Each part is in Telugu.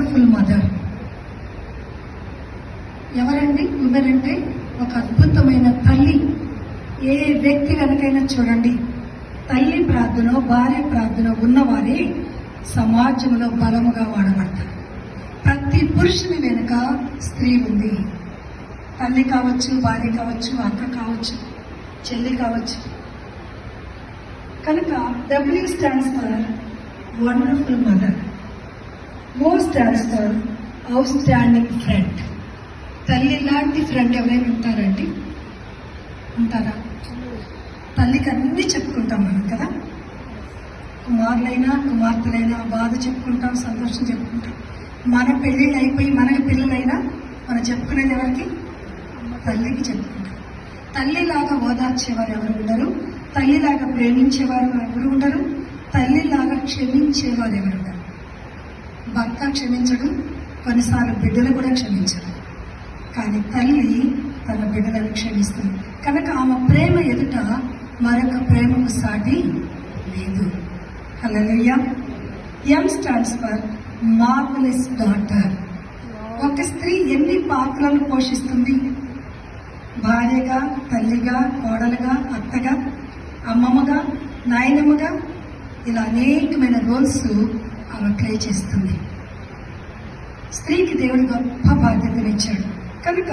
Wonderful mother. ఎవరండి ఉమెన్ అంటే? ఒక అద్భుతమైన తల్లి. ఏ వ్యక్తి కనుకైనా చూడండి, తల్లి ప్రార్థన, భార్య ప్రార్థన ఉన్నవారే సమాజంలో బలముగా వాడబడతారు. ప్రతి పురుషుని వెనుక స్త్రీ ఉంది. తల్లి కావచ్చు, భార్య కావచ్చు, అక్క కావచ్చు, చెల్లి కావచ్చు. కనుక W stands for wonderful mother. O stands for out standing friend. తల్లి లాంటి ఫ్రెండ్ ఎవరైనా ఉంటారండి? ఉంటారా? తల్లికి అన్నీ చెప్పుకుంటాం మనం కదా. కుమారులైనా కుమార్తెలైనా బాధ చెప్పుకుంటాం, సంతోషం చెప్పుకుంటాం. మన పెళ్ళిళ్ళు అయిపోయి మనకి పిల్లలైనా మనం చెప్పుకునేది ఎవరికి? తల్లికి చెప్పుకుంటాం. తల్లిలాగా ఓదార్చేవారు ఎవరు ఉండరు, తల్లిలాగా ప్రేమించేవారు ఎవరు ఉండరు, తల్లిలాగా క్షమించేవారు ఎవరు ఉండరు. భర్త క్షమించడు, కొన్నిసార్లు బిడ్డలు కూడా క్షమించడు. కానీ తల్లి తన బిడ్డలను క్షమిస్తుంది. కనుక ఆమె ప్రేమ ఎదుట మరొక ప్రేమకు సాటి లేదు. హల్లెలూయా. M stands for marvellous daughter. ఒక స్త్రీ ఎన్ని పాత్రలను పోషిస్తుంది? భార్యగా, తల్లిగా, కోడలుగా, అత్తగా, అమ్మమ్మగా, నాయనమ్మగా, ఇలా అనేకమైన రోల్స్ ఆమె ప్లే చేస్తుంది. స్త్రీకి దేవుడు గొప్ప బాధ్యతనిచ్చాడు. కనుక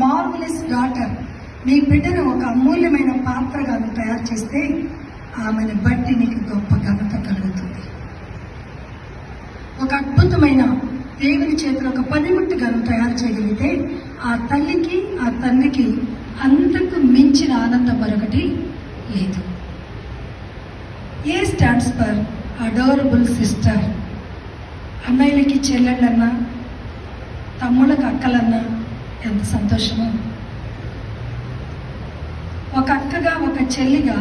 మార్వెలస్ డాటర్, మీ బిడ్డను ఒక అమూల్యమైన పాత్రగా తయారు చేస్తే ఆమెను బట్టి నీకు గొప్ప ఘనత కలుగుతుంది. ఒక అద్భుతమైన దేవుని చేతిలో ఒక పనిముట్టుగా తయారు చేయగలిగితే ఆ తల్లికి, ఆ తండ్రికి అంతకు మించిన ఆనందం మరొకటి లేదు. A stands for adorable sister. అన్నయ్యలకి చెల్లెళ్ళన్నా, తమ్ముళ్ళకి అక్కలన్నా ఎంత సంతోషమో. ఒక అక్కగా, ఒక చెల్లిగా